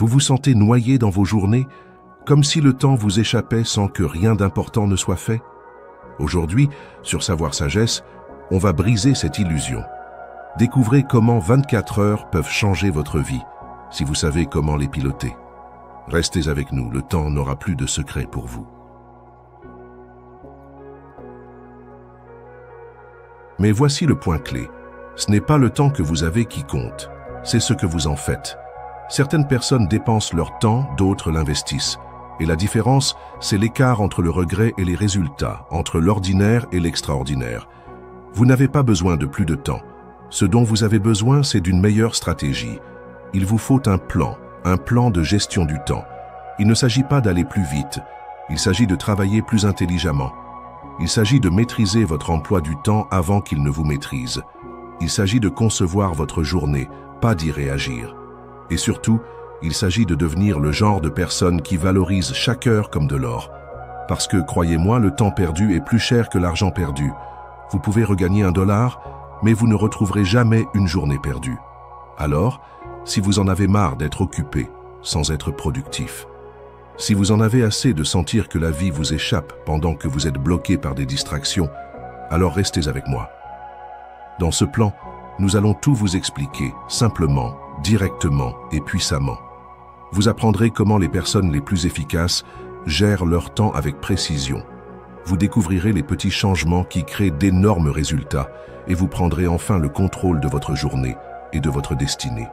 Vous vous sentez noyé dans vos journées, comme si le temps vous échappait sans que rien d'important ne soit fait? Aujourd'hui, sur Savoir Sagesse, on va briser cette illusion. Découvrez comment 24 heures peuvent changer votre vie, si vous savez comment les piloter. Restez avec nous, le temps n'aura plus de secret pour vous. Mais voici le point clé. Ce n'est pas le temps que vous avez qui compte, c'est ce que vous en faites. Certaines personnes dépensent leur temps, d'autres l'investissent. Et la différence, c'est l'écart entre le regret et les résultats, entre l'ordinaire et l'extraordinaire. Vous n'avez pas besoin de plus de temps. Ce dont vous avez besoin, c'est d'une meilleure stratégie. Il vous faut un plan de gestion du temps. Il ne s'agit pas d'aller plus vite, il s'agit de travailler plus intelligemment. Il s'agit de maîtriser votre emploi du temps avant qu'il ne vous maîtrise. Il s'agit de concevoir votre journée, pas d'y réagir. Et surtout, il s'agit de devenir le genre de personne qui valorise chaque heure comme de l'or. Parce que, croyez-moi, le temps perdu est plus cher que l'argent perdu. Vous pouvez regagner $1, mais vous ne retrouverez jamais une journée perdue. Alors, si vous en avez marre d'être occupé, sans être productif, si vous en avez assez de sentir que la vie vous échappe pendant que vous êtes bloqué par des distractions, alors restez avec moi. Dans ce plan, nous allons tout vous expliquer, simplement, directement et puissamment. Vous apprendrez comment les personnes les plus efficaces gèrent leur temps avec précision. Vous découvrirez les petits changements qui créent d'énormes résultats et vous prendrez enfin le contrôle de votre journée et de votre destinée.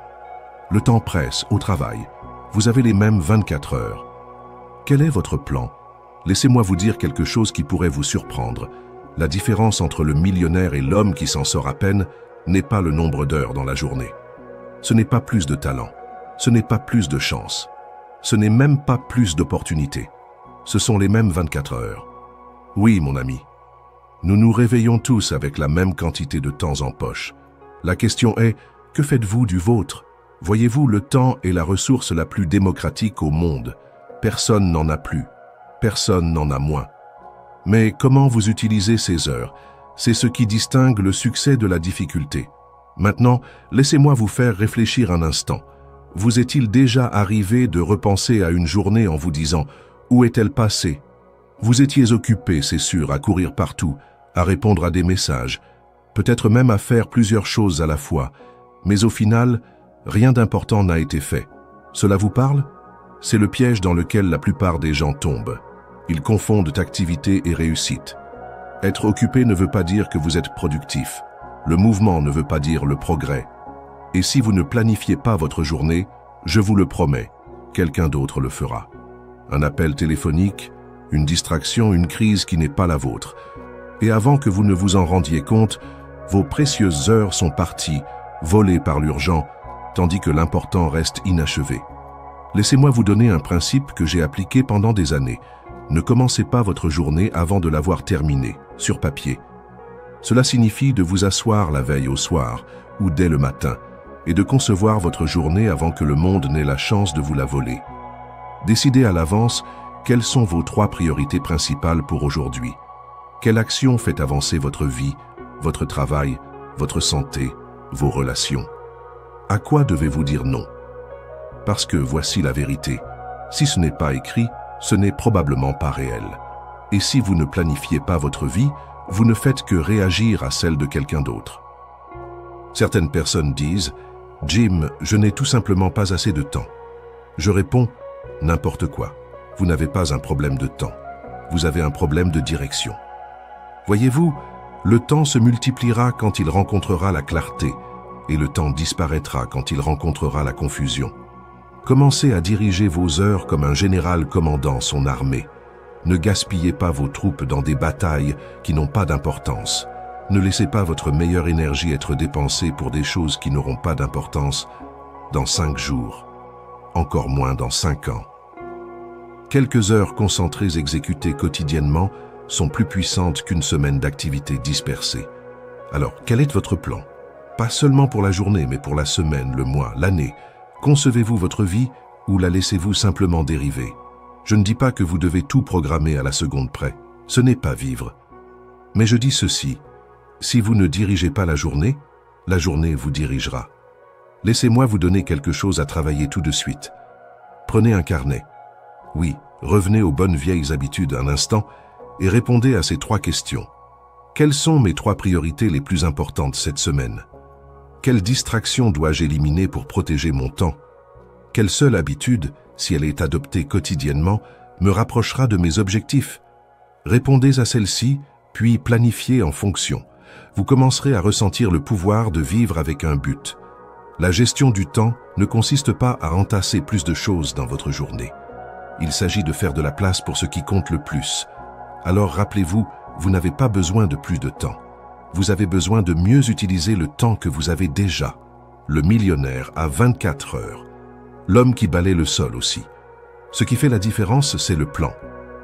Le temps presse au travail. Vous avez les mêmes 24 heures. Quel est votre plan? Laissez-moi vous dire quelque chose qui pourrait vous surprendre. La différence entre le millionnaire et l'homme qui s'en sort à peine n'est pas le nombre d'heures dans la journée. Ce n'est pas plus de talent. Ce n'est pas plus de chance. Ce n'est même pas plus d'opportunités. Ce sont les mêmes 24 heures. Oui, mon ami. Nous nous réveillons tous avec la même quantité de temps en poche. La question est, que faites-vous du vôtre? Voyez-vous, le temps est la ressource la plus démocratique au monde. Personne n'en a plus. Personne n'en a moins. Mais comment vous utilisez ces heures? C'est ce qui distingue le succès de la difficulté. Maintenant, laissez-moi vous faire réfléchir un instant. Vous est-il déjà arrivé de repenser à une journée en vous disant « Où est-elle passée ?» Vous étiez occupé, c'est sûr, à courir partout, à répondre à des messages, peut-être même à faire plusieurs choses à la fois. Mais au final, rien d'important n'a été fait. Cela vous parle? C'est le piège dans lequel la plupart des gens tombent. Ils confondent activité et réussite. Être occupé ne veut pas dire que vous êtes productif. Le mouvement ne veut pas dire le progrès. Et si vous ne planifiez pas votre journée, je vous le promets, quelqu'un d'autre le fera. Un appel téléphonique, une distraction, une crise qui n'est pas la vôtre. Et avant que vous ne vous en rendiez compte, vos précieuses heures sont parties, volées par l'urgent, tandis que l'important reste inachevé. Laissez-moi vous donner un principe que j'ai appliqué pendant des années. Ne commencez pas votre journée avant de l'avoir terminée, sur papier. Cela signifie de vous asseoir la veille au soir, ou dès le matin, et de concevoir votre journée avant que le monde n'ait la chance de vous la voler. Décidez à l'avance quelles sont vos 3 priorités principales pour aujourd'hui. Quelle action fait avancer votre vie, votre travail, votre santé, vos relations? À quoi devez-vous dire non? Parce que voici la vérité. Si ce n'est pas écrit, ce n'est probablement pas réel. Et si vous ne planifiez pas votre vie, vous ne faites que réagir à celle de quelqu'un d'autre. Certaines personnes disent « Jim, je n'ai tout simplement pas assez de temps ». Je réponds « N'importe quoi. Vous n'avez pas un problème de temps. Vous avez un problème de direction. » Voyez-vous, le temps se multipliera quand il rencontrera la clarté, et le temps disparaîtra quand il rencontrera la confusion. Commencez à diriger vos heures comme un général commandant son armée. Ne gaspillez pas vos troupes dans des batailles qui n'ont pas d'importance. Ne laissez pas votre meilleure énergie être dépensée pour des choses qui n'auront pas d'importance dans 5 jours, encore moins dans 5 ans. Quelques heures concentrées exécutées quotidiennement sont plus puissantes qu'une semaine d'activité dispersée. Alors, quel est votre plan? Pas seulement pour la journée, mais pour la semaine, le mois, l'année. Concevez-vous votre vie ou la laissez-vous simplement dériver? Je ne dis pas que vous devez tout programmer à la seconde près. Ce n'est pas vivre. Mais je dis ceci, si vous ne dirigez pas la journée vous dirigera. Laissez-moi vous donner quelque chose à travailler tout de suite. Prenez un carnet. Oui, revenez aux bonnes vieilles habitudes un instant et répondez à ces 3 questions. Quelles sont mes 3 priorités les plus importantes cette semaine? Quelle distraction dois-je éliminer pour protéger mon temps? Quelle seule habitude, si elle est adoptée quotidiennement, me rapprochera de mes objectifs? Répondez à celle-ci, puis planifiez en fonction. Vous commencerez à ressentir le pouvoir de vivre avec un but. La gestion du temps ne consiste pas à entasser plus de choses dans votre journée. Il s'agit de faire de la place pour ce qui compte le plus. Alors rappelez-vous, vous n'avez pas besoin de plus de temps. Vous avez besoin de mieux utiliser le temps que vous avez déjà. Le millionnaire a 24 heures. L'homme qui balaie le sol aussi. Ce qui fait la différence, c'est le plan.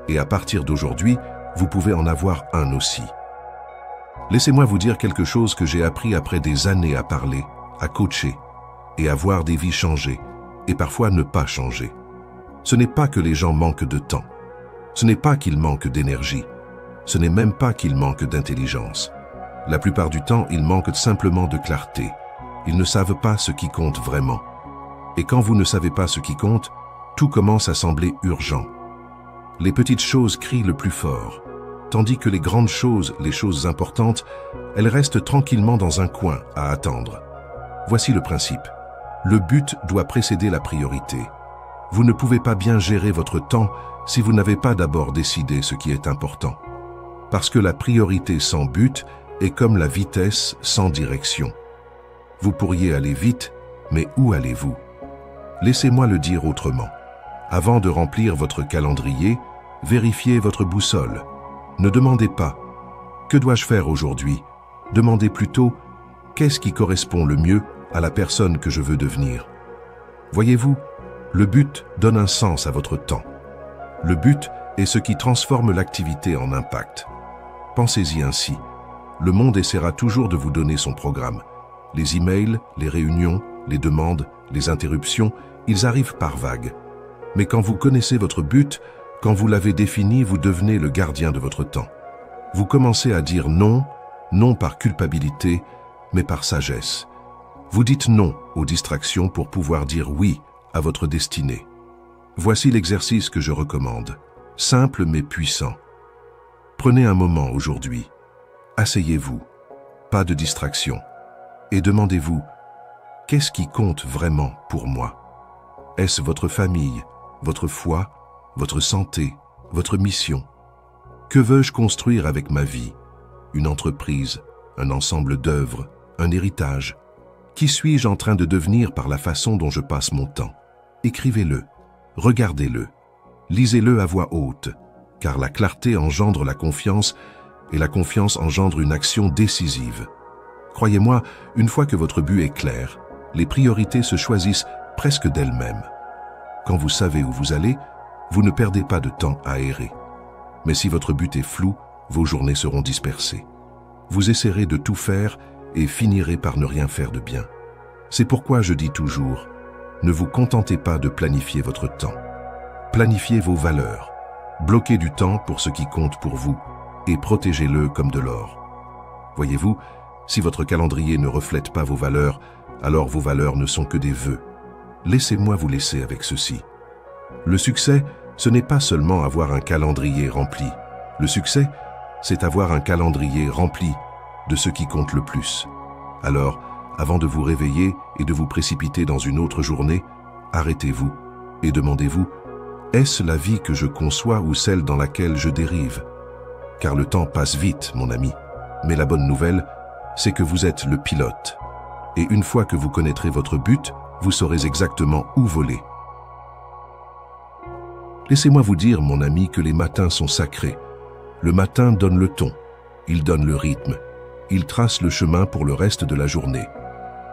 Et à partir d'aujourd'hui, vous pouvez en avoir un aussi. Laissez-moi vous dire quelque chose que j'ai appris après des années à parler, à coacher et à voir des vies changer, et parfois ne pas changer. Ce n'est pas que les gens manquent de temps. Ce n'est pas qu'ils manquent d'énergie. Ce n'est même pas qu'ils manquent d'intelligence. La plupart du temps, ils manquent simplement de clarté. Ils ne savent pas ce qui compte vraiment. Et quand vous ne savez pas ce qui compte, tout commence à sembler urgent. Les petites choses crient le plus fort, tandis que les grandes choses, les choses importantes, elles restent tranquillement dans un coin à attendre. Voici le principe. Le but doit précéder la priorité. Vous ne pouvez pas bien gérer votre temps si vous n'avez pas d'abord décidé ce qui est important. Parce que la priorité sans but est comme la vitesse sans direction. Vous pourriez aller vite, mais où allez-vous? Laissez-moi le dire autrement. Avant de remplir votre calendrier, vérifiez votre boussole. Ne demandez pas « Que dois-je faire aujourd'hui ?» Demandez plutôt « Qu'est-ce qui correspond le mieux à la personne que je veux devenir ?» Voyez-vous, le but donne un sens à votre temps. Le but est ce qui transforme l'activité en impact. Pensez-y ainsi. Le monde essaiera toujours de vous donner son programme. Les emails, les réunions, les demandes, les interruptions, ils arrivent par vagues. Mais quand vous connaissez votre but, quand vous l'avez défini, vous devenez le gardien de votre temps. Vous commencez à dire non, non par culpabilité, mais par sagesse. Vous dites non aux distractions pour pouvoir dire oui à votre destinée. Voici l'exercice que je recommande, simple mais puissant. Prenez un moment aujourd'hui, asseyez-vous, pas de distraction, et demandez-vous, qu'est-ce qui compte vraiment pour moi? Est-ce votre famille, votre foi, votre santé, votre mission? Que veux-je construire avec ma vie? Une entreprise, un ensemble d'œuvres, un héritage? Qui suis-je en train de devenir par la façon dont je passe mon temps? Écrivez-le, regardez-le, lisez-le à voix haute, car la clarté engendre la confiance et la confiance engendre une action décisive. Croyez-moi, une fois que votre but est clair, les priorités se choisissent presque d'elles-mêmes. Quand vous savez où vous allez, vous ne perdez pas de temps à errer. Mais si votre but est flou, vos journées seront dispersées. Vous essaierez de tout faire et finirez par ne rien faire de bien. C'est pourquoi je dis toujours, ne vous contentez pas de planifier votre temps. Planifiez vos valeurs. Bloquez du temps pour ce qui compte pour vous et protégez-le comme de l'or. Voyez-vous, si votre calendrier ne reflète pas vos valeurs, alors vos valeurs ne sont que des vœux. Laissez-moi vous laisser avec ceci. Le succès, ce n'est pas seulement avoir un calendrier rempli. Le succès, c'est avoir un calendrier rempli de ce qui compte le plus. Alors, avant de vous réveiller et de vous précipiter dans une autre journée, arrêtez-vous et demandez-vous, est-ce la vie que je conçois ou celle dans laquelle je dérive? Car le temps passe vite, mon ami. Mais la bonne nouvelle, c'est que vous êtes le pilote. Et une fois que vous connaîtrez votre but, vous saurez exactement où voler. Laissez-moi vous dire, mon ami, que les matins sont sacrés. Le matin donne le ton, il donne le rythme, il trace le chemin pour le reste de la journée.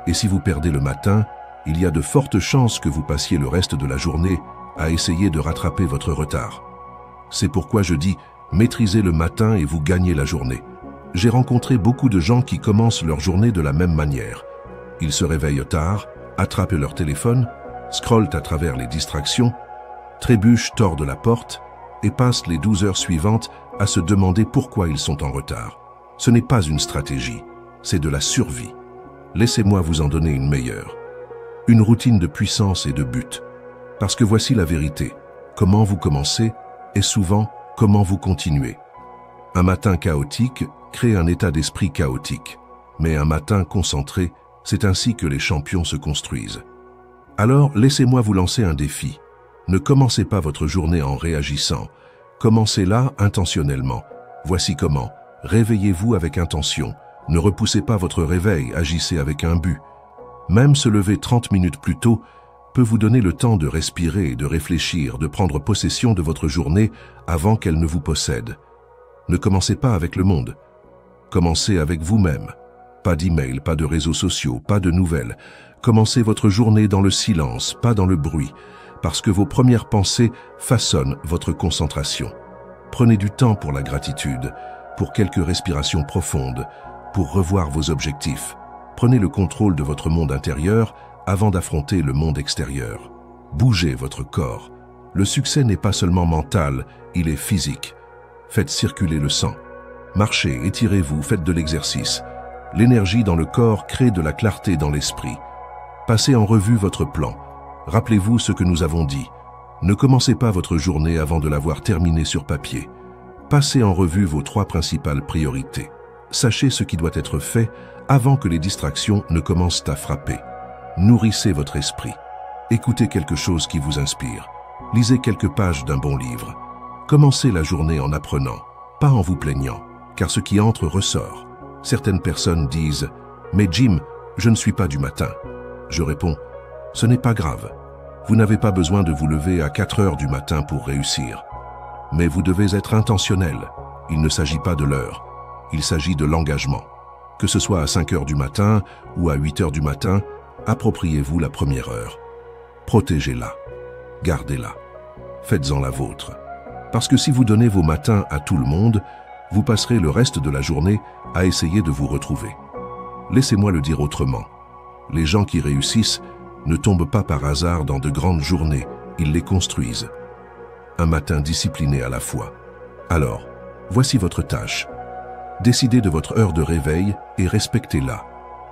Et si vous perdez le matin, il y a de fortes chances que vous passiez le reste de la journée à essayer de rattraper votre retard. C'est pourquoi je dis, maîtrisez le matin et vous gagnez la journée. J'ai rencontré beaucoup de gens qui commencent leur journée de la même manière. Ils se réveillent tard, attrapent leur téléphone, scrollent à travers les distractions, trébuchent tord de la porte et passent les 12 heures suivantes à se demander pourquoi ils sont en retard. Ce n'est pas une stratégie, c'est de la survie. Laissez-moi vous en donner une meilleure. Une routine de puissance et de but. Parce que voici la vérité. Comment vous commencez est souvent comment vous continuez. Un matin chaotique crée un état d'esprit chaotique. Mais un matin concentré, c'est ainsi que les champions se construisent. Alors, laissez-moi vous lancer un défi. Ne commencez pas votre journée en réagissant. Commencez-la intentionnellement. Voici comment. Réveillez-vous avec intention. Ne repoussez pas votre réveil, agissez avec un but. Même se lever 30 minutes plus tôt peut vous donner le temps de respirer, de réfléchir, de prendre possession de votre journée avant qu'elle ne vous possède. Ne commencez pas avec le monde. Commencez avec vous-même. Pas d'email, pas de réseaux sociaux, pas de nouvelles. Commencez votre journée dans le silence, pas dans le bruit, parce que vos premières pensées façonnent votre concentration. Prenez du temps pour la gratitude, pour quelques respirations profondes, pour revoir vos objectifs. Prenez le contrôle de votre monde intérieur avant d'affronter le monde extérieur. Bougez votre corps. Le succès n'est pas seulement mental, il est physique. Faites circuler le sang. Marchez, étirez-vous, faites de l'exercice. L'énergie dans le corps crée de la clarté dans l'esprit. Passez en revue votre plan. Rappelez-vous ce que nous avons dit. Ne commencez pas votre journée avant de l'avoir terminée sur papier. Passez en revue vos 3 principales priorités. Sachez ce qui doit être fait avant que les distractions ne commencent à frapper. Nourrissez votre esprit. Écoutez quelque chose qui vous inspire. Lisez quelques pages d'un bon livre. Commencez la journée en apprenant, pas en vous plaignant, car ce qui entre ressort. Certaines personnes disent « Mais Jim, je ne suis pas du matin ». Je réponds « Ce n'est pas grave. Vous n'avez pas besoin de vous lever à 4 heures du matin pour réussir. Mais vous devez être intentionnel. Il ne s'agit pas de l'heure. Il s'agit de l'engagement. Que ce soit à 5 heures du matin ou à 8 heures du matin, appropriez-vous la première heure. Protégez-la. Gardez-la. Faites-en la vôtre. Parce que si vous donnez vos matins à tout le monde, vous passerez le reste de la journée à essayer de vous retrouver. Laissez-moi le dire autrement. Les gens qui réussissent ne tombent pas par hasard dans de grandes journées, ils les construisent. Un matin discipliné à la fois. Alors, voici votre tâche. Décidez de votre heure de réveil et respectez-la.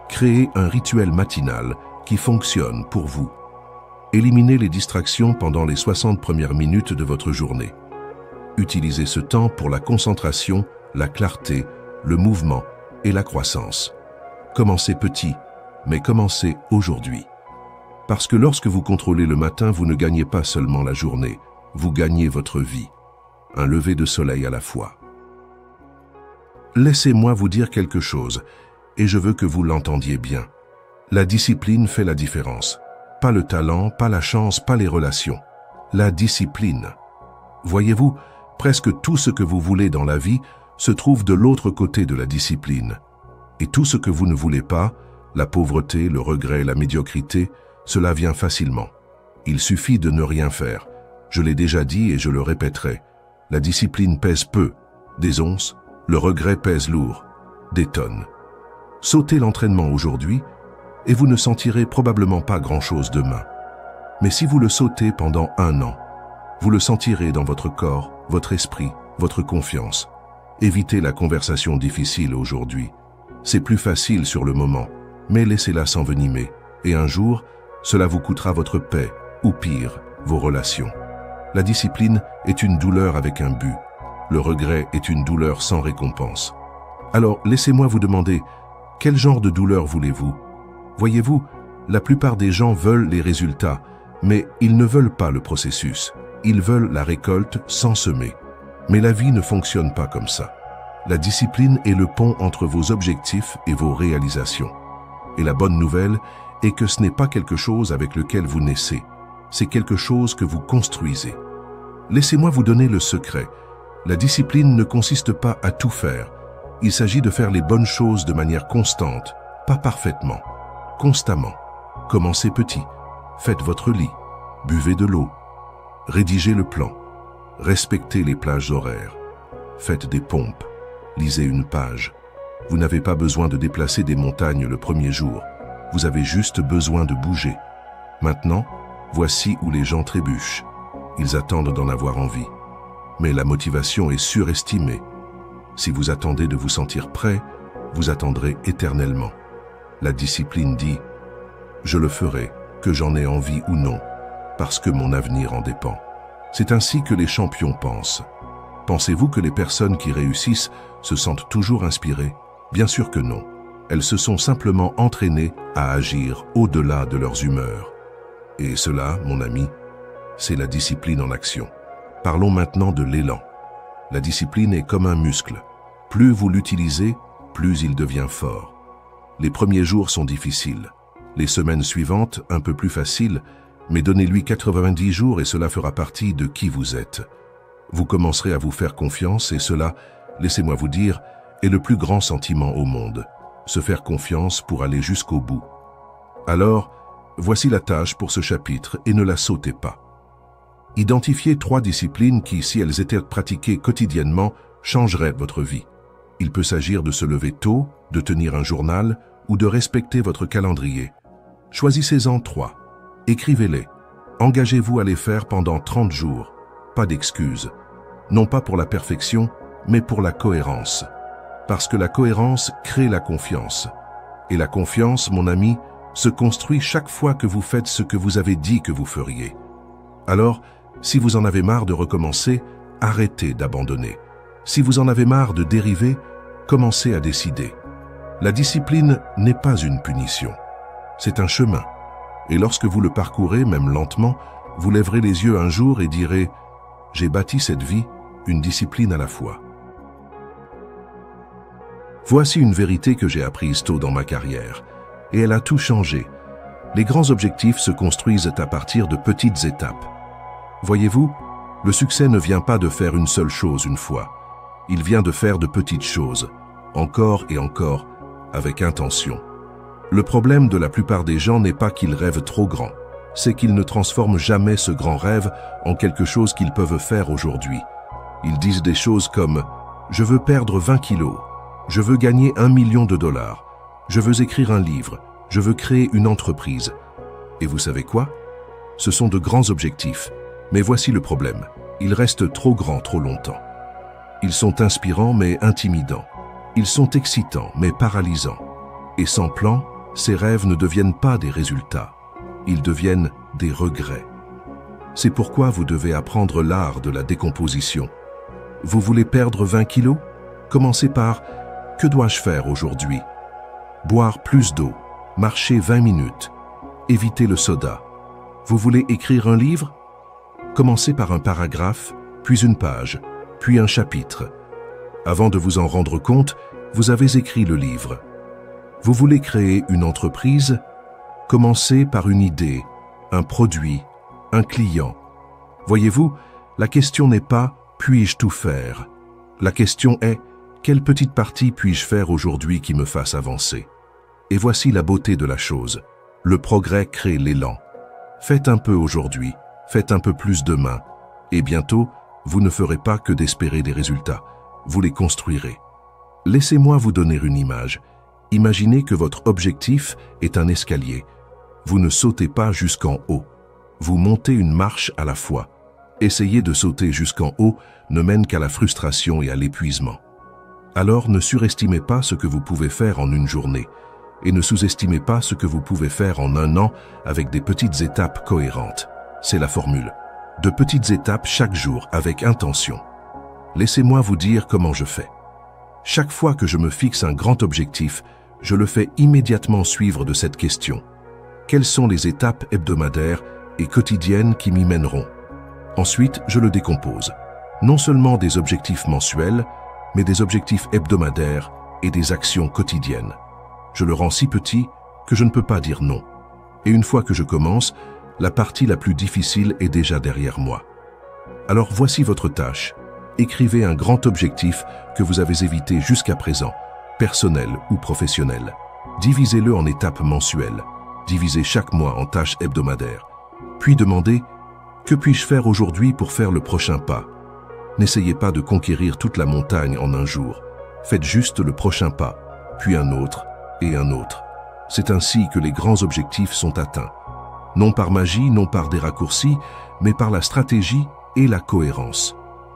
Créez un rituel matinal qui fonctionne pour vous. Éliminez les distractions pendant les 60 premières minutes de votre journée. Utilisez ce temps pour la concentration, la clarté, le mouvement et la croissance. Commencez petit, mais commencez aujourd'hui. Parce que lorsque vous contrôlez le matin, vous ne gagnez pas seulement la journée, vous gagnez votre vie. Un lever de soleil à la fois. Laissez-moi vous dire quelque chose, et je veux que vous l'entendiez bien. La discipline fait la différence. Pas le talent, pas la chance, pas les relations. La discipline. Voyez-vous, presque tout ce que vous voulez dans la vie se trouve de l'autre côté de la discipline. Et tout ce que vous ne voulez pas, la pauvreté, le regret, la médiocrité, cela vient facilement. Il suffit de ne rien faire. Je l'ai déjà dit et je le répéterai. La discipline pèse peu, des onces, le regret pèse lourd, des tonnes. Sautez l'entraînement aujourd'hui et vous ne sentirez probablement pas grand-chose demain. Mais si vous le sautez pendant 1 an, vous le sentirez dans votre corps, votre esprit, votre confiance. Évitez la conversation difficile aujourd'hui. C'est plus facile sur le moment, mais laissez-la s'envenimer. Et un jour, cela vous coûtera votre paix, ou pire, vos relations. La discipline est une douleur avec un but. Le regret est une douleur sans récompense. Alors, laissez-moi vous demander, quel genre de douleur voulez-vous? Voyez-vous, la plupart des gens veulent les résultats, mais ils ne veulent pas le processus. Ils veulent la récolte sans semer. Mais la vie ne fonctionne pas comme ça. La discipline est le pont entre vos objectifs et vos réalisations. Et la bonne nouvelle est que ce n'est pas quelque chose avec lequel vous naissez. C'est quelque chose que vous construisez. Laissez-moi vous donner le secret. La discipline ne consiste pas à tout faire. Il s'agit de faire les bonnes choses de manière constante, pas parfaitement, constamment. Commencez petit. Faites votre lit. Buvez de l'eau. Rédigez le plan. Respectez les plages horaires. Faites des pompes. Lisez une page. Vous n'avez pas besoin de déplacer des montagnes le premier jour. Vous avez juste besoin de bouger. Maintenant, voici où les gens trébuchent. Ils attendent d'en avoir envie. Mais la motivation est surestimée. Si vous attendez de vous sentir prêt, vous attendrez éternellement. La discipline dit « Je le ferai, que j'en ai envie ou non ». parce que mon avenir en dépend. C'est ainsi que les champions pensent. Pensez-vous que les personnes qui réussissent se sentent toujours inspirées? Bien sûr que non. Elles se sont simplement entraînées à agir au-delà de leurs humeurs. Et cela, mon ami, c'est la discipline en action. Parlons maintenant de l'élan. La discipline est comme un muscle. Plus vous l'utilisez, plus il devient fort. Les premiers jours sont difficiles. Les semaines suivantes, un peu plus faciles, mais donnez-lui 90 jours et cela fera partie de qui vous êtes. Vous commencerez à vous faire confiance et cela, laissez-moi vous dire, est le plus grand sentiment au monde. Se faire confiance pour aller jusqu'au bout. Alors, voici la tâche pour ce chapitre et ne la sautez pas. Identifiez 3 disciplines qui, si elles étaient pratiquées quotidiennement, changeraient votre vie. Il peut s'agir de se lever tôt, de tenir un journal ou de respecter votre calendrier. Choisissez-en 3. Écrivez-les. Engagez-vous à les faire pendant 30 jours. Pas d'excuses. Non pas pour la perfection, mais pour la cohérence. Parce que la cohérence crée la confiance. Et la confiance, mon ami, se construit chaque fois que vous faites ce que vous avez dit que vous feriez. Alors, si vous en avez marre de recommencer, arrêtez d'abandonner. Si vous en avez marre de dériver, commencez à décider. La discipline n'est pas une punition. C'est un chemin. Et lorsque vous le parcourez, même lentement, vous lèverez les yeux un jour et direz « J'ai bâti cette vie, une discipline à la fois ». Voici une vérité que j'ai apprise tôt dans ma carrière. Et elle a tout changé. Les grands objectifs se construisent à partir de petites étapes. Voyez-vous, le succès ne vient pas de faire une seule chose une fois. Il vient de faire de petites choses, encore et encore, avec intention. Le problème de la plupart des gens n'est pas qu'ils rêvent trop grand, c'est qu'ils ne transforment jamais ce grand rêve en quelque chose qu'ils peuvent faire aujourd'hui. Ils disent des choses comme « Je veux perdre 20 kilos »,« Je veux gagner 1 million de dollars »,« Je veux écrire un livre »,« Je veux créer une entreprise ». Et vous savez quoi? Ce sont de grands objectifs. Mais voici le problème, ils restent trop grands trop longtemps. Ils sont inspirants mais intimidants. Ils sont excitants mais paralysants. Et sans plan, ces rêves ne deviennent pas des résultats. Ils deviennent des regrets. C'est pourquoi vous devez apprendre l'art de la décomposition. Vous voulez perdre 20 kilos? Commencez par « Que dois-je faire aujourd'hui ?» Boire plus d'eau, marcher 20 minutes, éviter le soda. Vous voulez écrire un livre? Commencez par un paragraphe, puis une page, puis un chapitre. Avant de vous en rendre compte, vous avez écrit le livre. Vous voulez créer une entreprise? Commencez par une idée, un produit, un client. Voyez-vous, la question n'est pas « puis-je tout faire ?» La question est « quelle petite partie puis-je faire aujourd'hui qui me fasse avancer ?» Et voici la beauté de la chose. Le progrès crée l'élan. Faites un peu aujourd'hui. Faites un peu plus demain, et bientôt, vous ne ferez pas que d'espérer des résultats, vous les construirez. Laissez-moi vous donner une image. Imaginez que votre objectif est un escalier. Vous ne sautez pas jusqu'en haut, vous montez une marche à la fois. Essayer de sauter jusqu'en haut ne mène qu'à la frustration et à l'épuisement. Alors ne surestimez pas ce que vous pouvez faire en une journée, et ne sous-estimez pas ce que vous pouvez faire en 1 an avec des petites étapes cohérentes. C'est la formule. De petites étapes chaque jour avec intention. Laissez-moi vous dire comment je fais. Chaque fois que je me fixe un grand objectif, je le fais immédiatement suivre de cette question. Quelles sont les étapes hebdomadaires et quotidiennes qui m'y mèneront? Ensuite, je le décompose. Non seulement des objectifs mensuels, mais des objectifs hebdomadaires et des actions quotidiennes. Je le rends si petit que je ne peux pas dire non. Et une fois que je commence, la partie la plus difficile est déjà derrière moi. Alors voici votre tâche. Écrivez un grand objectif que vous avez évité jusqu'à présent, personnel ou professionnel. Divisez-le en étapes mensuelles. Divisez chaque mois en tâches hebdomadaires. Puis demandez « Que puis-je faire aujourd'hui pour faire le prochain pas ?» N'essayez pas de conquérir toute la montagne en un jour. Faites juste le prochain pas, puis un autre et un autre. C'est ainsi que les grands objectifs sont atteints. Non par magie, non par des raccourcis, mais par la stratégie et la cohérence.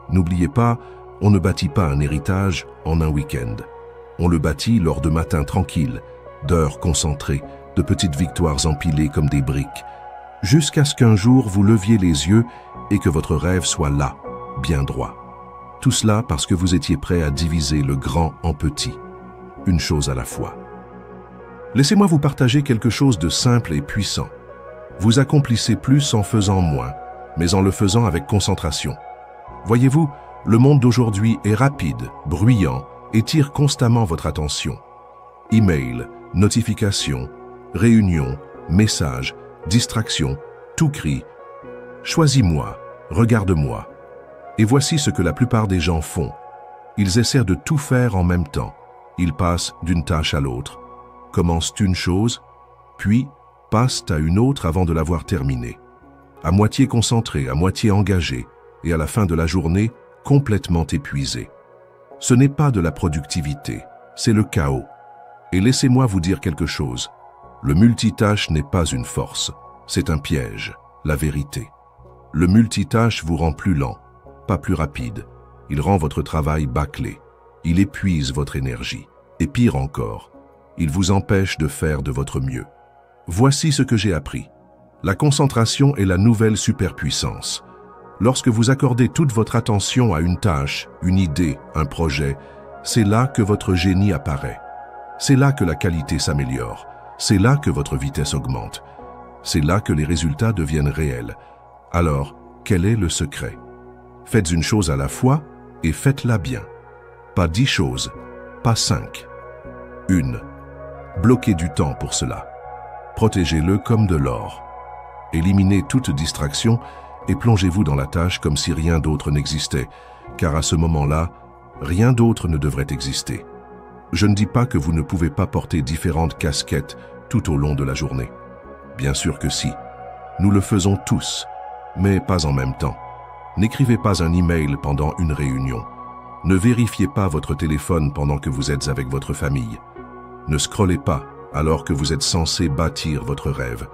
N'oubliez pas, on ne bâtit pas un héritage en un week-end. On le bâtit lors de matins tranquilles, d'heures concentrées, de petites victoires empilées comme des briques. jusqu'à ce qu'un jour vous leviez les yeux et que votre rêve soit là, bien droit. Tout cela parce que vous étiez prêt à diviser le grand en petit, une chose à la fois. Laissez-moi vous partager quelque chose de simple et puissant. Vous accomplissez plus en faisant moins, mais en le faisant avec concentration. Voyez-vous, le monde d'aujourd'hui est rapide, bruyant et tire constamment votre attention. Email, notifications, réunions, messages, distractions, tout crie « Choisis-moi, regarde-moi ». Et voici ce que la plupart des gens font. Ils essaient de tout faire en même temps. Ils passent d'une tâche à l'autre, commencent une chose, puis passent à une autre avant de l'avoir terminée. À moitié concentrés, à moitié engagés, et à la fin de la journée, complètement épuisés. Ce n'est pas de la productivité, c'est le chaos. Et laissez-moi vous dire quelque chose. Le multitâche n'est pas une force, c'est un piège, la vérité. Le multitâche vous rend plus lent, pas plus rapide. Il rend votre travail bâclé. Il épuise votre énergie. Et pire encore, il vous empêche de faire de votre mieux. Voici ce que j'ai appris. La concentration est la nouvelle superpuissance. Lorsque vous accordez toute votre attention à une tâche, une idée, un projet, c'est là que votre génie apparaît. C'est là que la qualité s'améliore. C'est là que votre vitesse augmente. C'est là que les résultats deviennent réels. Alors, quel est le secret? Faites une chose à la fois et faites-la bien. Pas 10 choses, pas 5. 1. Bloquez du temps pour cela. Protégez-le comme de l'or. Éliminez toute distraction et plongez-vous dans la tâche comme si rien d'autre n'existait, car à ce moment-là, rien d'autre ne devrait exister. Je ne dis pas que vous ne pouvez pas porter différentes casquettes tout au long de la journée. Bien sûr que si. Nous le faisons tous, mais pas en même temps. N'écrivez pas un email pendant une réunion. Ne vérifiez pas votre téléphone pendant que vous êtes avec votre famille. Ne scrollez pas alors que vous êtes censé bâtir votre rêve.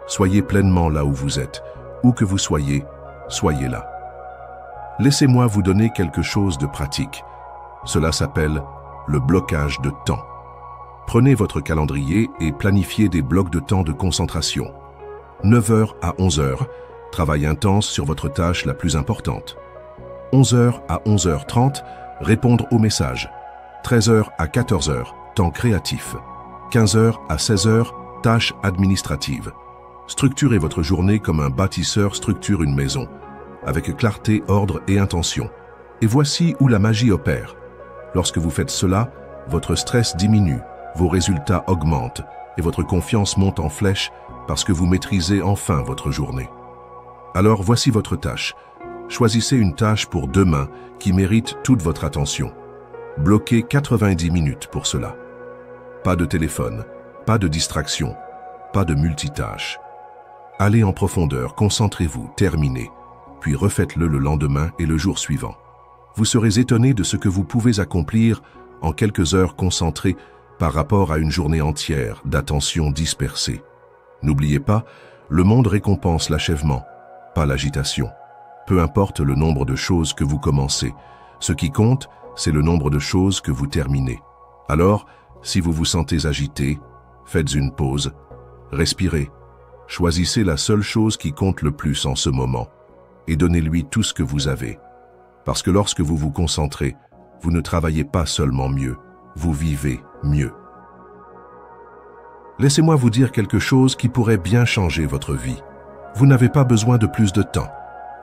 Soyez pleinement là où vous êtes. Où que vous soyez, soyez là. Laissez-moi vous donner quelque chose de pratique. Cela s'appelle le blocage de temps. Prenez votre calendrier et planifiez des blocs de temps de concentration. 9h à 11h, travail intense sur votre tâche la plus importante. 11h à 11h30, répondre aux messages. 13h à 14h, temps créatif. 15h à 16h, tâches administratives. Structurez votre journée comme un bâtisseur structure une maison, avec clarté, ordre et intention. Et voici où la magie opère. Lorsque vous faites cela, votre stress diminue, vos résultats augmentent et votre confiance monte en flèche parce que vous maîtrisez enfin votre journée. Alors voici votre tâche. Choisissez une tâche pour demain qui mérite toute votre attention. Bloquez 90 minutes pour cela. Pas de téléphone, pas de distraction, pas de multitâche. Allez en profondeur, concentrez-vous, terminez, puis refaites-le le lendemain et le jour suivant. Vous serez étonné de ce que vous pouvez accomplir en quelques heures concentrées par rapport à une journée entière d'attention dispersée. N'oubliez pas, le monde récompense l'achèvement, pas l'agitation. Peu importe le nombre de choses que vous commencez, ce qui compte, c'est le nombre de choses que vous terminez. Alors, si vous vous sentez agité, faites une pause, respirez, choisissez la seule chose qui compte le plus en ce moment et donnez-lui tout ce que vous avez. Parce que lorsque vous vous concentrez, vous ne travaillez pas seulement mieux, vous vivez mieux. Laissez-moi vous dire quelque chose qui pourrait bien changer votre vie. Vous n'avez pas besoin de plus de temps.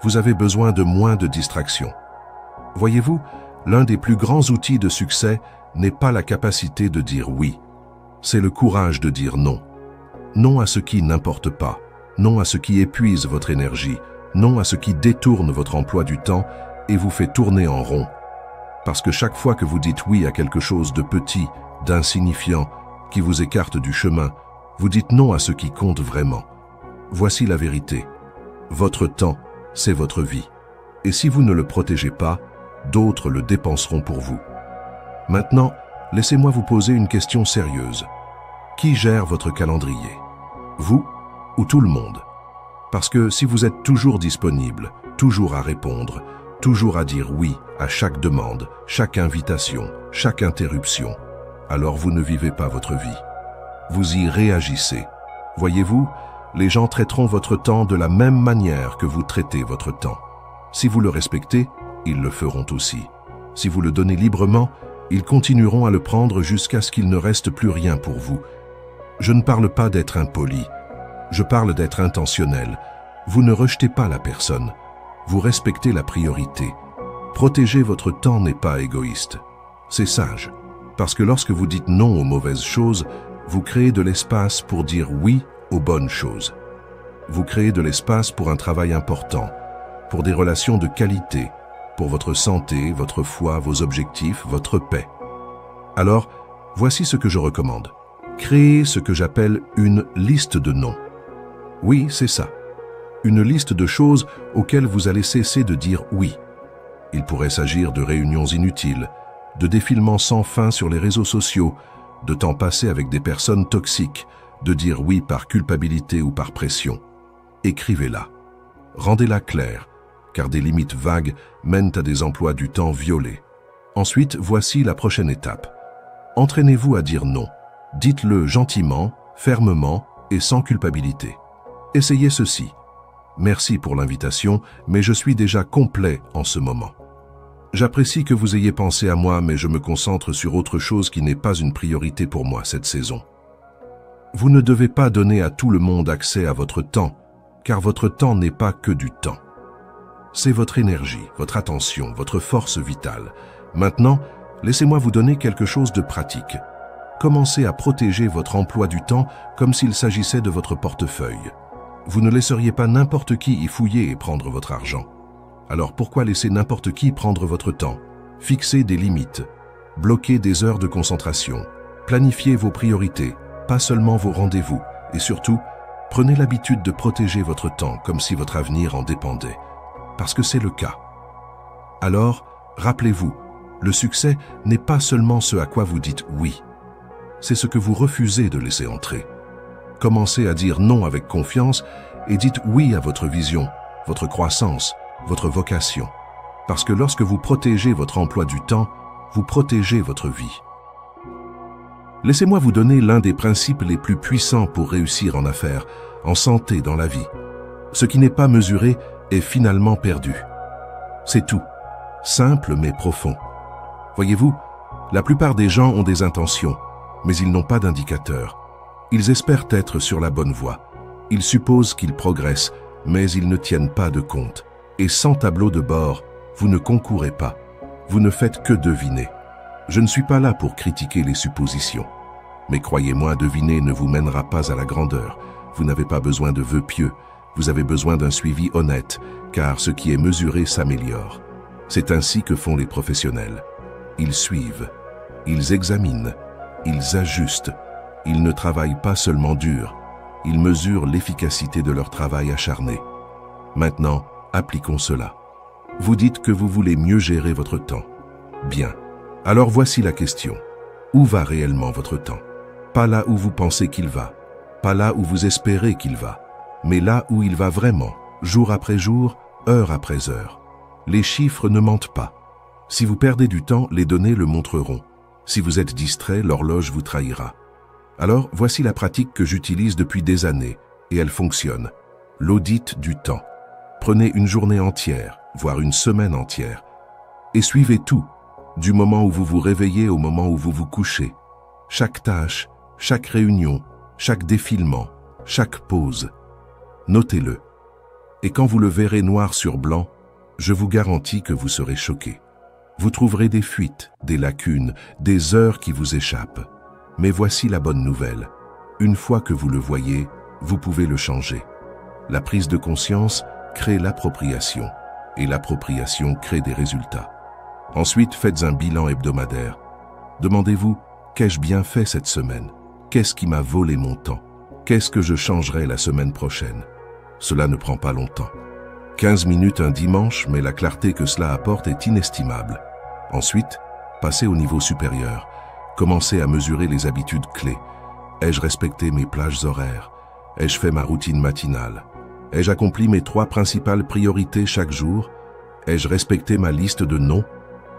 Vous avez besoin de moins de distractions. Voyez-vous, l'un des plus grands outils de succès n'est pas la capacité de dire oui. C'est le courage de dire non. Non à ce qui n'importe pas. Non à ce qui épuise votre énergie. Non à ce qui détourne votre emploi du temps et vous fait tourner en rond. Parce que chaque fois que vous dites oui à quelque chose de petit, d'insignifiant, qui vous écarte du chemin, vous dites non à ce qui compte vraiment. Voici la vérité. Votre temps, c'est votre vie. Et si vous ne le protégez pas, d'autres le dépenseront pour vous. Maintenant, laissez-moi vous poser une question sérieuse. Qui gère votre calendrier? Vous ou tout le monde? Parce que si vous êtes toujours disponible, toujours à répondre, toujours à dire oui à chaque demande, chaque invitation, chaque interruption, alors vous ne vivez pas votre vie. Vous y réagissez. Voyez-vous, Les gens traiteront votre temps de la même manière que vous traitez votre temps. Si vous le respectez, ils le feront aussi. Si vous le donnez librement, ils continueront à le prendre jusqu'à ce qu'il ne reste plus rien pour vous. Je ne parle pas d'être impoli, je parle d'être intentionnel. Vous ne rejetez pas la personne, vous respectez la priorité. Protéger votre temps n'est pas égoïste. C'est sage, parce que lorsque vous dites non aux mauvaises choses, vous créez de l'espace pour dire oui aux bonnes choses. Vous créez de l'espace pour un travail important, pour des relations de qualité, pour votre santé, votre foi, vos objectifs, votre paix. Alors, voici ce que je recommande. Créez ce que j'appelle une liste de non. Oui, c'est ça. Une liste de choses auxquelles vous allez cesser de dire oui. Il pourrait s'agir de réunions inutiles, de défilements sans fin sur les réseaux sociaux, de temps passé avec des personnes toxiques, de dire oui par culpabilité ou par pression. Écrivez-la. Rendez-la claire, car des limites vagues mènent à des emplois du temps violés. Ensuite, voici la prochaine étape. Entraînez-vous à dire non. Dites-le gentiment, fermement et sans culpabilité. Essayez ceci. Merci pour l'invitation, mais je suis déjà complet en ce moment. J'apprécie que vous ayez pensé à moi, mais je me concentre sur autre chose qui n'est pas une priorité pour moi cette saison. Vous ne devez pas donner à tout le monde accès à votre temps, car votre temps n'est pas que du temps. C'est votre énergie, votre attention, votre force vitale. Maintenant, laissez-moi vous donner quelque chose de pratique. Commencez à protéger votre emploi du temps comme s'il s'agissait de votre portefeuille. Vous ne laisseriez pas n'importe qui y fouiller et prendre votre argent. Alors pourquoi laisser n'importe qui prendre votre temps? Fixez des limites, bloquez des heures de concentration, planifiez vos priorités, pas seulement vos rendez-vous, et surtout, prenez l'habitude de protéger votre temps comme si votre avenir en dépendait. Parce que c'est le cas. Alors, rappelez-vous, le succès n'est pas seulement ce à quoi vous dites oui. C'est ce que vous refusez de laisser entrer. Commencez à dire non avec confiance et dites oui à votre vision, votre croissance, votre vocation. Parce que lorsque vous protégez votre emploi du temps, vous protégez votre vie. Laissez-moi vous donner l'un des principes les plus puissants pour réussir en affaires, en santé, dans la vie. Ce qui n'est pas mesuré est finalement perdu. C'est tout. Simple mais profond. Voyez-vous, la plupart des gens ont des intentions, mais ils n'ont pas d'indicateur. Ils espèrent être sur la bonne voie. Ils supposent qu'ils progressent, mais ils ne tiennent pas de compte. Et sans tableau de bord, vous ne concourez pas. Vous ne faites que deviner. Je ne suis pas là pour critiquer les suppositions. Mais croyez-moi, deviner ne vous mènera pas à la grandeur. Vous n'avez pas besoin de vœux pieux. Vous avez besoin d'un suivi honnête, car ce qui est mesuré s'améliore. C'est ainsi que font les professionnels. Ils suivent, ils examinent, ils ajustent. Ils ne travaillent pas seulement dur, ils mesurent l'efficacité de leur travail acharné. Maintenant, appliquons cela. Vous dites que vous voulez mieux gérer votre temps. Bien. Alors voici la question. Où va réellement votre temps? Pas là où vous pensez qu'il va, pas là où vous espérez qu'il va, mais là où il va vraiment, jour après jour, heure après heure. Les chiffres ne mentent pas. Si vous perdez du temps, les données le montreront. Si vous êtes distrait, l'horloge vous trahira. Alors, voici la pratique que j'utilise depuis des années, et elle fonctionne. L'audit du temps. Prenez une journée entière, voire une semaine entière, et suivez tout, du moment où vous vous réveillez au moment où vous vous couchez. Chaque tâche, chaque réunion, chaque défilement, chaque pause. Notez-le. Et quand vous le verrez noir sur blanc, je vous garantis que vous serez choqué. Vous trouverez des fuites, des lacunes, des heures qui vous échappent. Mais voici la bonne nouvelle. Une fois que vous le voyez, vous pouvez le changer. La prise de conscience crée l'appropriation, et l'appropriation crée des résultats. Ensuite, faites un bilan hebdomadaire. Demandez-vous, qu'ai-je bien fait cette semaine? Qu'est-ce qui m'a volé mon temps? Qu'est-ce que je changerai la semaine prochaine? Cela ne prend pas longtemps. 15 minutes un dimanche, mais la clarté que cela apporte est inestimable. Ensuite, passez au niveau supérieur. Commencez à mesurer les habitudes clés. Ai-je respecté mes plages horaires? Ai-je fait ma routine matinale? Ai-je accompli mes 3 principales priorités chaque jour? Ai-je respecté ma liste de non?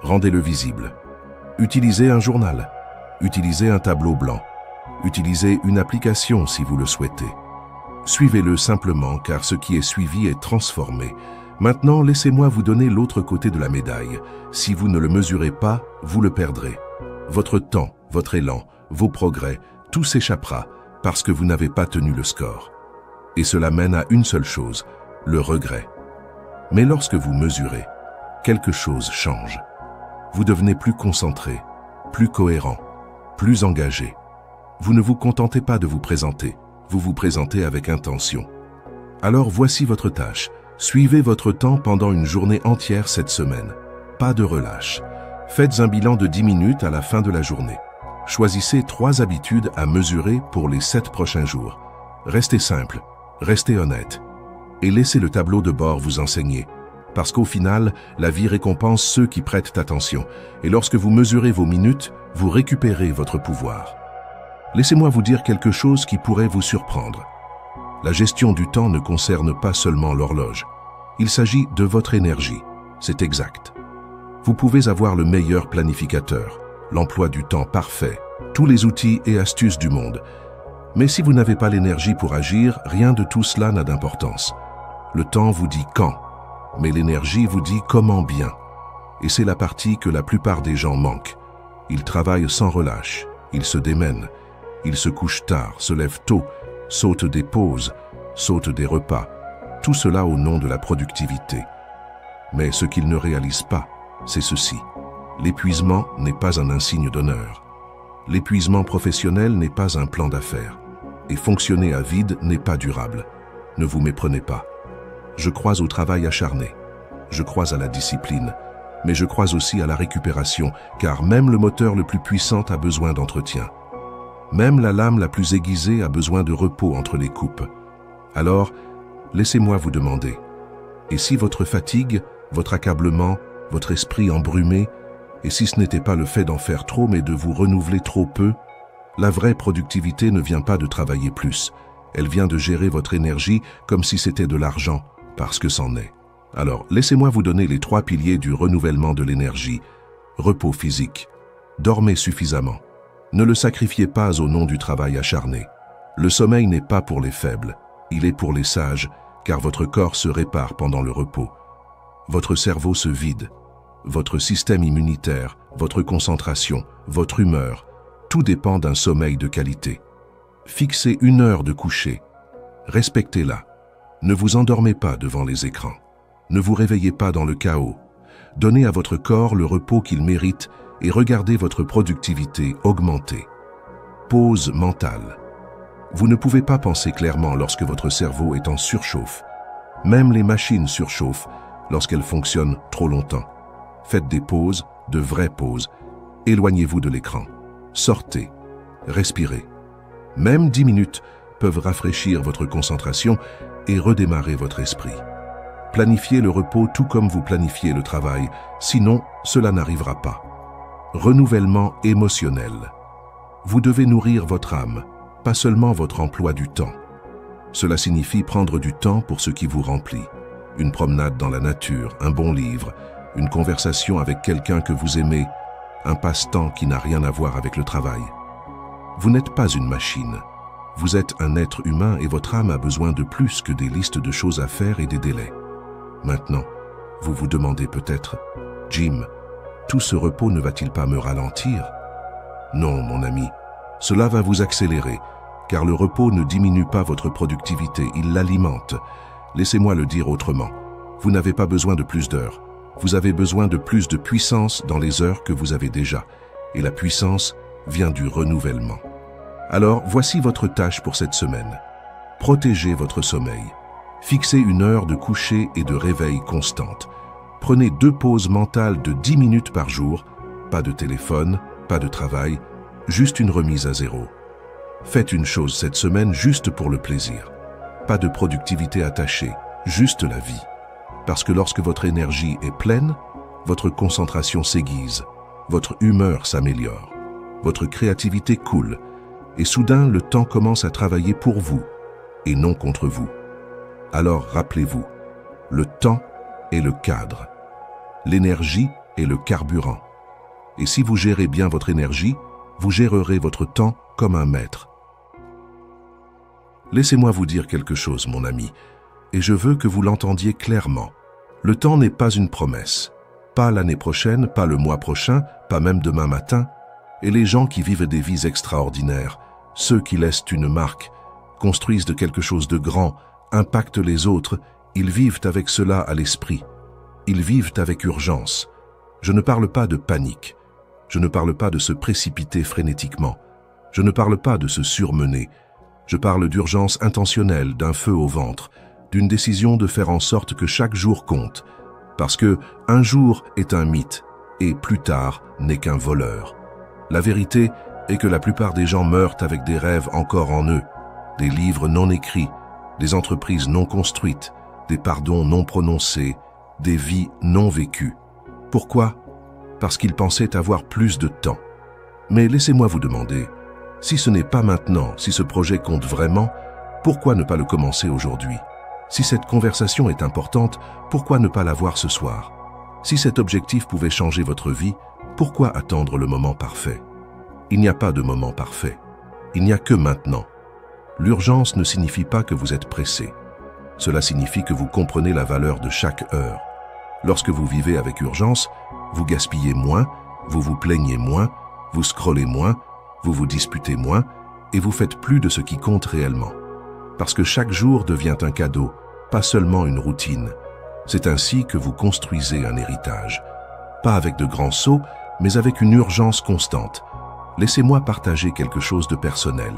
Rendez-le visible. Utilisez un journal. Utilisez un tableau blanc. Utilisez une application si vous le souhaitez. Suivez-le simplement car ce qui est suivi est transformé. Maintenant, laissez-moi vous donner l'autre côté de la médaille. Si vous ne le mesurez pas, vous le perdrez. Votre temps, votre élan, vos progrès, tout s'échappera parce que vous n'avez pas tenu le score. Et cela mène à une seule chose, le regret. Mais lorsque vous mesurez, quelque chose change. Vous devenez plus concentré, plus cohérent, plus engagé. Vous ne vous contentez pas de vous présenter, vous vous présentez avec intention. Alors voici votre tâche. Suivez votre temps pendant une journée entière cette semaine. Pas de relâche. Faites un bilan de 10 minutes à la fin de la journée. Choisissez 3 habitudes à mesurer pour les 7 prochains jours. Restez simple, restez honnête. Et laissez le tableau de bord vous enseigner. Parce qu'au final, la vie récompense ceux qui prêtent attention. Et lorsque vous mesurez vos minutes, vous récupérez votre pouvoir. Laissez-moi vous dire quelque chose qui pourrait vous surprendre. La gestion du temps ne concerne pas seulement l'horloge. Il s'agit de votre énergie. C'est exact. Vous pouvez avoir le meilleur planificateur, l'emploi du temps parfait, tous les outils et astuces du monde. Mais si vous n'avez pas l'énergie pour agir, rien de tout cela n'a d'importance. Le temps vous dit quand, mais l'énergie vous dit comment bien. Et c'est la partie que la plupart des gens manquent. Ils travaillent sans relâche, ils se démènent, ils se couchent tard, se lèvent tôt, sautent des pauses, sautent des repas. Tout cela au nom de la productivité. Mais ce qu'ils ne réalisent pas, c'est ceci. L'épuisement n'est pas un insigne d'honneur. L'épuisement professionnel n'est pas un plan d'affaires. Et fonctionner à vide n'est pas durable. Ne vous méprenez pas. Je crois au travail acharné. Je crois à la discipline. Mais je crois aussi à la récupération, car même le moteur le plus puissant a besoin d'entretien. Même la lame la plus aiguisée a besoin de repos entre les coupes. Alors, laissez-moi vous demander, et si votre fatigue, votre accablement, votre esprit embrumé, et si ce n'était pas le fait d'en faire trop mais de vous renouveler trop peu, la vraie productivité ne vient pas de travailler plus, elle vient de gérer votre énergie comme si c'était de l'argent, parce que c'en est. Alors, laissez-moi vous donner les 3 piliers du renouvellement de l'énergie. Repos physique. Dormez suffisamment. Ne le sacrifiez pas au nom du travail acharné. Le sommeil n'est pas pour les faibles, il est pour les sages, car votre corps se répare pendant le repos. Votre cerveau se vide. Votre système immunitaire, votre concentration, votre humeur, tout dépend d'un sommeil de qualité. Fixez 1 heure de coucher. Respectez-la. Ne vous endormez pas devant les écrans. Ne vous réveillez pas dans le chaos. Donnez à votre corps le repos qu'il mérite et regardez votre productivité augmenter. Pause mentale. Vous ne pouvez pas penser clairement lorsque votre cerveau est en surchauffe. Même les machines surchauffent lorsqu'elles fonctionnent trop longtemps. Faites des pauses, de vraies pauses. Éloignez-vous de l'écran. Sortez. Respirez. Même 10 minutes peuvent rafraîchir votre concentration et redémarrer votre esprit. Planifiez le repos tout comme vous planifiez le travail, sinon cela n'arrivera pas. Renouvellement émotionnel. Vous devez nourrir votre âme, pas seulement votre emploi du temps. Cela signifie prendre du temps pour ce qui vous remplit. Une promenade dans la nature, un bon livre, une conversation avec quelqu'un que vous aimez, un passe-temps qui n'a rien à voir avec le travail. Vous n'êtes pas une machine. Vous êtes un être humain et votre âme a besoin de plus que des listes de choses à faire et des délais. Maintenant, vous vous demandez peut-être, « Jim, tout ce repos ne va-t-il pas me ralentir ?» Non, mon ami, cela va vous accélérer, car le repos ne diminue pas votre productivité, il l'alimente. Laissez-moi le dire autrement. Vous n'avez pas besoin de plus d'heures. Vous avez besoin de plus de puissance dans les heures que vous avez déjà. Et la puissance vient du renouvellement. Alors, voici votre tâche pour cette semaine. Protégez votre sommeil. Fixez 1 heure de coucher et de réveil constante. Prenez 2 pauses mentales de 10 minutes par jour. Pas de téléphone, pas de travail, juste une remise à zéro. Faites une chose cette semaine juste pour le plaisir. Pas de productivité attachée, juste la vie. Parce que lorsque votre énergie est pleine, votre concentration s'aiguise, votre humeur s'améliore, votre créativité coule, et soudain le temps commence à travailler pour vous, et non contre vous. Alors rappelez-vous, le temps est le cadre, l'énergie est le carburant. Et si vous gérez bien votre énergie, vous gérerez votre temps comme un maître. Laissez-moi vous dire quelque chose, mon ami, et je veux que vous l'entendiez clairement. Le temps n'est pas une promesse. Pas l'année prochaine, pas le mois prochain, pas même demain matin. Et les gens qui vivent des vies extraordinaires, ceux qui laissent une marque, construisent de quelque chose de grand, impactent les autres, ils vivent avec cela à l'esprit. Ils vivent avec urgence. Je ne parle pas de panique. Je ne parle pas de se précipiter frénétiquement. Je ne parle pas de se surmener. Je parle d'urgence intentionnelle, d'un feu au ventre, d'une décision de faire en sorte que chaque jour compte. Parce que un jour est un mythe, et plus tard n'est qu'un voleur. La vérité est que la plupart des gens meurent avec des rêves encore en eux, des livres non écrits, des entreprises non construites, des pardons non prononcés, des vies non vécues. Pourquoi? Parce qu'ils pensaient avoir plus de temps. Mais laissez-moi vous demander, si ce n'est pas maintenant, si ce projet compte vraiment, pourquoi ne pas le commencer aujourd'hui? Si cette conversation est importante, pourquoi ne pas l'avoir ce soir? Si cet objectif pouvait changer votre vie, pourquoi attendre le moment parfait? Il n'y a pas de moment parfait. Il n'y a que maintenant. L'urgence ne signifie pas que vous êtes pressé. Cela signifie que vous comprenez la valeur de chaque heure. Lorsque vous vivez avec urgence, vous gaspillez moins, vous vous plaignez moins, vous scrollez moins, vous vous disputez moins et vous faites plus de ce qui compte réellement. Parce que chaque jour devient un cadeau, pas seulement une routine. C'est ainsi que vous construisez un héritage. Pas avec de grands sauts, mais avec une urgence constante. Laissez-moi partager quelque chose de personnel.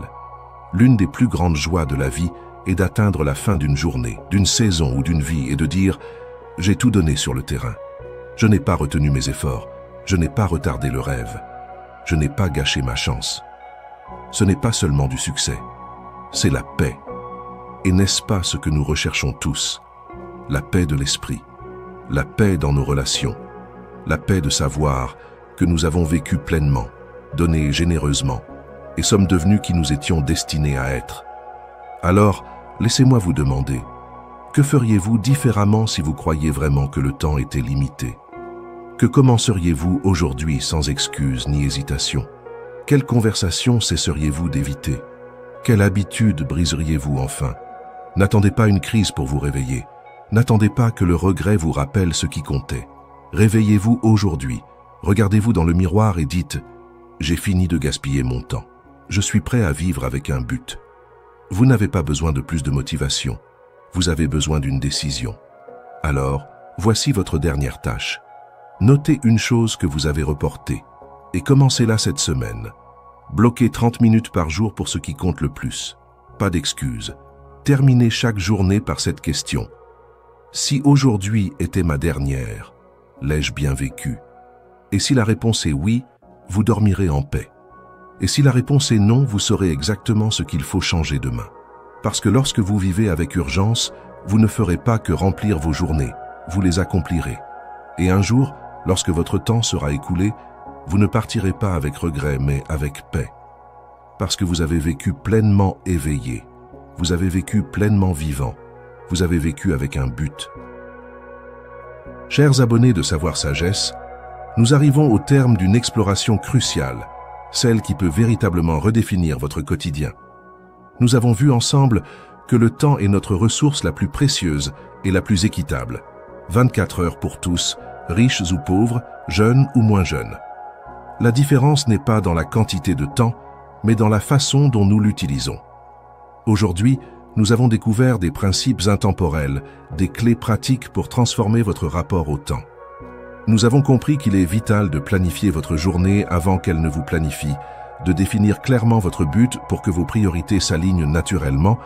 L'une des plus grandes joies de la vie est d'atteindre la fin d'une journée, d'une saison ou d'une vie et de dire « J'ai tout donné sur le terrain. Je n'ai pas retenu mes efforts. Je n'ai pas retardé le rêve. Je n'ai pas gâché ma chance. » Ce n'est pas seulement du succès, c'est la paix. Et n'est-ce pas ce que nous recherchons tous? La paix de l'esprit, la paix dans nos relations, la paix de savoir que nous avons vécu pleinement, donné généreusement, et sommes devenus qui nous étions destinés à être. Alors, laissez-moi vous demander, que feriez-vous différemment si vous croyiez vraiment que le temps était limité? Que commenceriez-vous aujourd'hui sans excuse ni hésitation? Quelle conversation cesseriez-vous d'éviter? Quelle habitude briseriez-vous enfin? N'attendez pas une crise pour vous réveiller. N'attendez pas que le regret vous rappelle ce qui comptait. Réveillez-vous aujourd'hui. Regardez-vous dans le miroir et dites « J'ai fini de gaspiller mon temps. Je suis prêt à vivre avec un but. » Vous n'avez pas besoin de plus de motivation. Vous avez besoin d'une décision. Alors, voici votre dernière tâche. Notez une chose que vous avez reportée et commencez-la cette semaine. Bloquez 30 minutes par jour pour ce qui compte le plus. Pas d'excuses. Terminez chaque journée par cette question. Si aujourd'hui était ma dernière, l'ai-je bien vécu? Et si la réponse est oui, vous dormirez en paix. Et si la réponse est non, vous saurez exactement ce qu'il faut changer demain. Parce que lorsque vous vivez avec urgence, vous ne ferez pas que remplir vos journées, vous les accomplirez. Et un jour, lorsque votre temps sera écoulé, vous ne partirez pas avec regret, mais avec paix. Parce que vous avez vécu pleinement éveillé, vous avez vécu pleinement vivant, vous avez vécu avec un but. Chers abonnés de Savoir Sagesse, nous arrivons au terme d'une exploration cruciale, celle qui peut véritablement redéfinir votre quotidien. Nous avons vu ensemble que le temps est notre ressource la plus précieuse et la plus équitable. 24 heures pour tous, riches ou pauvres, jeunes ou moins jeunes. La différence n'est pas dans la quantité de temps, mais dans la façon dont nous l'utilisons. Aujourd'hui, nous avons découvert des principes intemporels, des clés pratiques pour transformer votre rapport au temps. Nous avons compris qu'il est vital de planifier votre journée avant qu'elle ne vous planifie, de définir clairement votre but pour que vos priorités s'alignent naturellement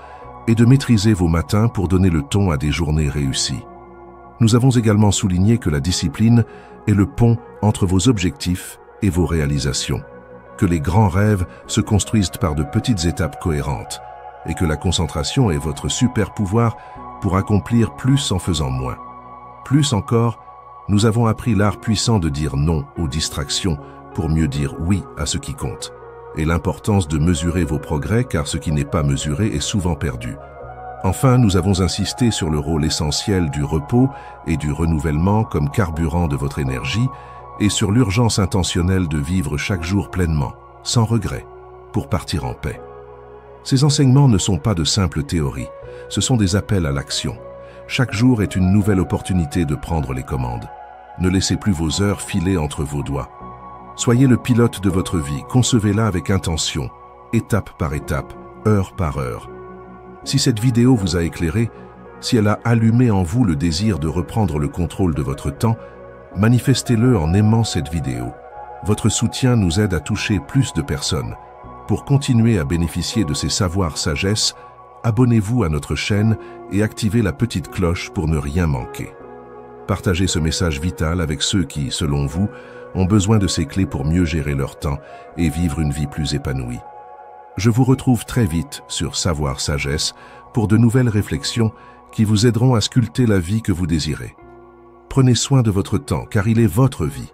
et de maîtriser vos matins pour donner le ton à des journées réussies. Nous avons également souligné que la discipline est le pont entre vos objectifs et vos réalisations, que les grands rêves se construisent par de petites étapes cohérentes et que la concentration est votre super pouvoir pour accomplir plus en faisant moins. Plus encore, nous avons appris l'art puissant de dire non aux distractions pour mieux dire oui à ce qui compte, et l'importance de mesurer vos progrès car ce qui n'est pas mesuré est souvent perdu. Enfin, nous avons insisté sur le rôle essentiel du repos et du renouvellement comme carburant de votre énergie et sur l'urgence intentionnelle de vivre chaque jour pleinement, sans regret, pour partir en paix. Ces enseignements ne sont pas de simples théories, ce sont des appels à l'action. Chaque jour est une nouvelle opportunité de prendre les commandes. Ne laissez plus vos heures filer entre vos doigts. Soyez le pilote de votre vie, concevez-la avec intention, étape par étape, heure par heure. Si cette vidéo vous a éclairé, si elle a allumé en vous le désir de reprendre le contrôle de votre temps, manifestez-le en aimant cette vidéo. Votre soutien nous aide à toucher plus de personnes. Pour continuer à bénéficier de ces savoirs sagesse, abonnez-vous à notre chaîne et activez la petite cloche pour ne rien manquer. Partagez ce message vital avec ceux qui, selon vous, ont besoin de ces clés pour mieux gérer leur temps et vivre une vie plus épanouie. Je vous retrouve très vite sur Savoir Sagesse pour de nouvelles réflexions qui vous aideront à sculpter la vie que vous désirez. Prenez soin de votre temps car il est votre vie.